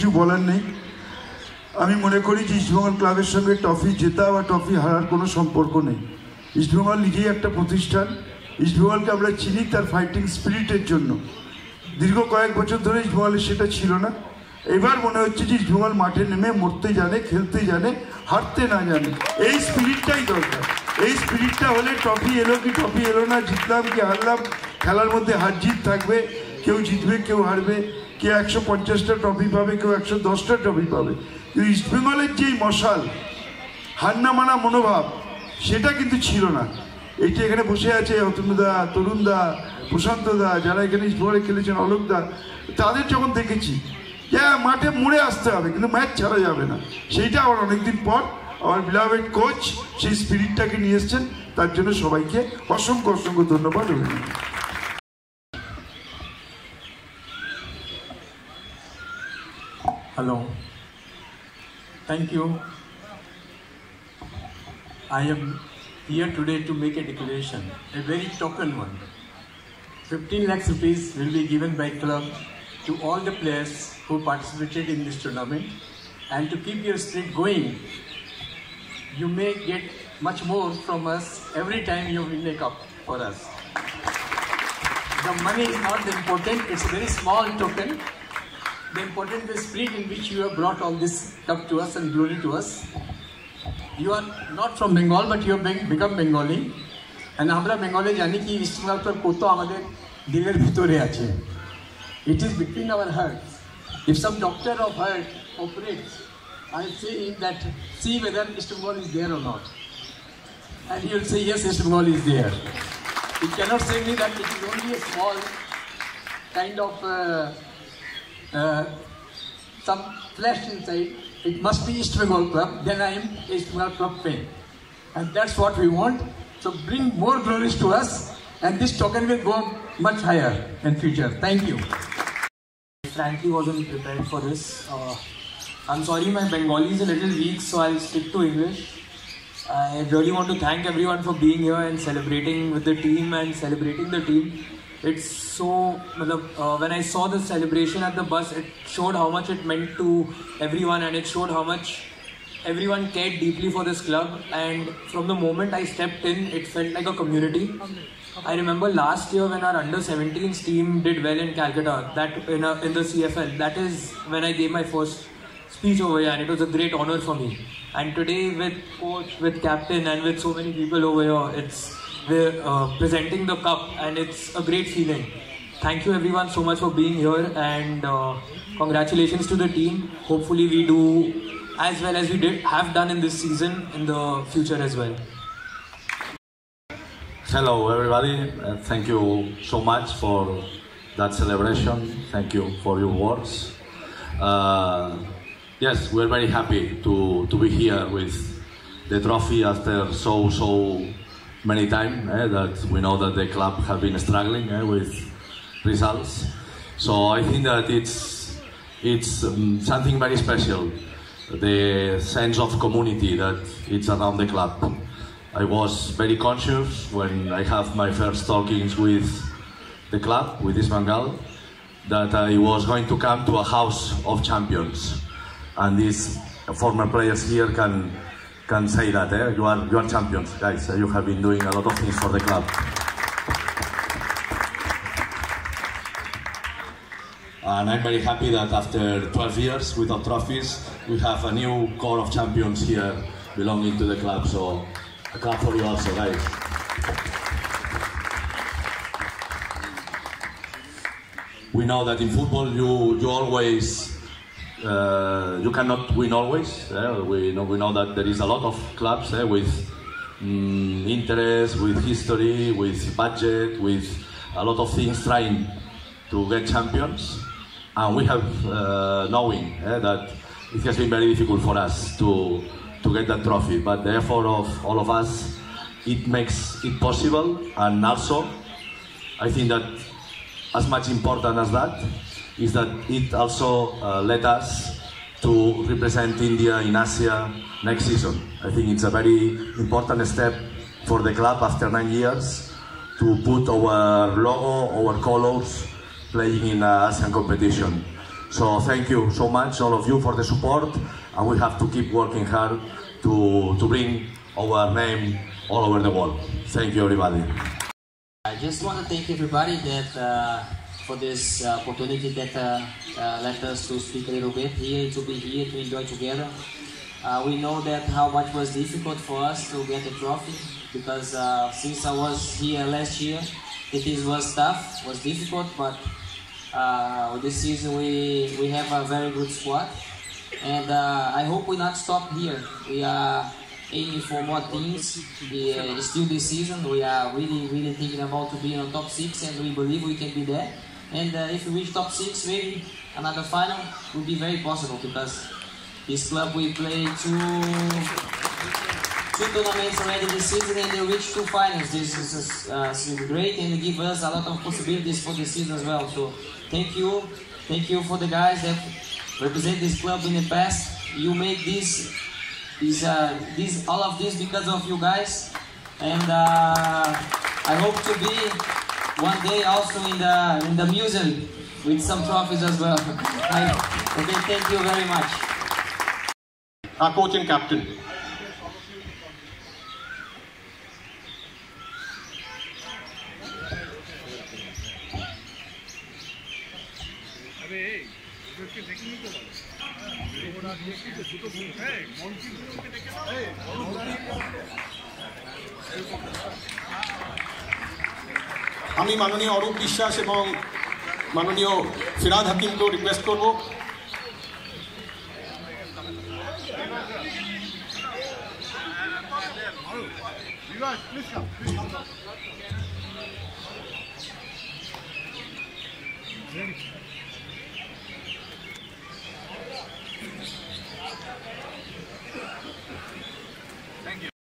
কিছু বলার নেই। আমি মনে করি যে ইস্টবেঙ্গল ক্লাবের সঙ্গে ট্রফি জেতা বা ট্রফি হারার কোনো সম্পর্ক নেই। ইস্টবেঙ্গল নিজেই একটা প্রতিষ্ঠান। ইস্টবেঙ্গলকে আমরা চিনি তার ফাইটিং স্পিরিটের জন্য। দীর্ঘ কয়েক বছর ধরে ইস্টবেঙ্গলের সেটা ছিল না। এবার মনে হচ্ছে যে ইস্টবেঙ্গল মাঠে নেমে মরতে জানে, খেলতে জানে, হারতে না জানে। এই স্পিরিটটাই দরকার। এই স্পিরিটটা হলে ট্রফি এলো কি ট্রফি এলো না, জিতলাম কি হারলাম, খেলার মধ্যে হার জিত থাকবে, কেউ জিতবে কেউ হারবে, কেউ 150টা ট্রফি পাবে, কেউ 110টা ট্রফি পাবে। কিন্তু ইস্টবেঙ্গলের যেই মশাল, হার না মানা মনোভাব, সেটা কিন্তু ছিল না। এইটা এখানে বসে আছে অতনুদা, তরুণদা, প্রশান্তদা, যারা এখানে ইস্টবেঙ্গলে খেলেছেন, অলোকদা, তাদের যখন দেখেছি যে মাঠে মুড়ে আসতে হবে, কিন্তু ম্যাচ ছাড়া যাবে না। সেইটা আমার অনেকদিন পর আমার বিলাভেড কোচ সেই স্পিরিটটাকে নিয়ে এসছেন, তার জন্য সবাইকে অসংখ্য অসংখ্য ধন্যবাদ। Hello. Thank you. I am here today to make a declaration, a very token one. 15 lakhs rupees will be given by club to all the players who participated in this tournament, and to keep your spirit going, you may get much more from us every time you win a cup for us. The money is not the important, it's a very small token. The important is the spirit in which you have brought all this cup to us and glory to us. You are not from Bengal, but you have become Bengali. And আমরা বেঙ্গলে জানি কি ইস্টবেঙ্গল কত আমাদের দিলের ভিতরে আছে। It is between our hearts. If some doctor of heart operates, I say that see whether Istanbul is there or not. And he will say yes, Istanbul is there. He cannot say me that it is only a small kind of some flesh inside. It must be East Bengal Club, then I am East Bengal Club fan. And that's what we want. So bring more glories to us, and this token will go much higher in future. Thank you. I frankly wasn't prepared for this. I'm sorry, my Bengali is a little weak, so I'll stick to English. I really want to thank everyone for being here and celebrating with the team and celebrating the team. It's so, when I saw the celebration at the bus, it showed how much it meant to everyone, and it showed how much everyone cared deeply for this club. And from the moment I stepped in, it felt like a community. I remember last year when our under-17s team did well in Calcutta, that in the CFL, that is when I gave my first speech over here, and it was a great honor for me. And today with coach, with captain, and with so many people over here, we're presenting the cup, and it's a great feeling. Thank you everyone so much for being here, and congratulations to the team. Hopefully we do as well as we have done in this season in the future as well. Hello everybody, thank you so much for that celebration. Thank you for your words. Yes, we're very happy to be here with the trophy after so many times that we know that the club have been struggling with results. So I think that it's something very special, the sense of community that it's around the club. I was very conscious when I have my first talkings with the club, with East Bengal, that I was going to come to a house of champions, and these former players here can say that you are champions, guys. You have been doing a lot of things for the club. And I'm very happy that after 12 years without trophies, we have a new core of champions here belonging to the club. So a clap for you also, guys. We know that in football you always you cannot win always. We know that there is a lot of clubs with interest, with history, with budget, with a lot of things trying to get champions, and we have knowing that it has been very difficult for us to get that trophy, but the effort of all of us, it makes it possible. And also I think that as much important as that is that it also led us to represent India in Asia next season. I think it's a very important step for the club after 9 years to put our logo, our colors playing in Asian competition. So thank you so much, all of you, for the support, and we have to keep working hard to bring our name all over the world. Thank you, everybody. I just want to thank everybody that for this opportunity that let us to speak a little bit here, to be here, to enjoy together. We know that how much was difficult for us to get the trophy, because since I was here last year, it was tough, was difficult, but this season we have a very good squad, and I hope we not stop here. We are aiming for more things. Still this season, we are really thinking about to be in the top 6, and we believe we can be there. And if we reach top 6, maybe another final will be very possible, because this club we play two tournaments already this season, and they reach 2 finals. This is great, and give us a lot of possibilities for the season as well. So thank you for the guys that represent this club in the past. You make all of this because of you guys, and I hope to be one day also in the museum with some trophies as well. Okay, thank you very much. Our coach and captain. আমি মাননীয় অরূপ বিশ্বাস এবং মাননীয় Firhad হাকিমকেও request করব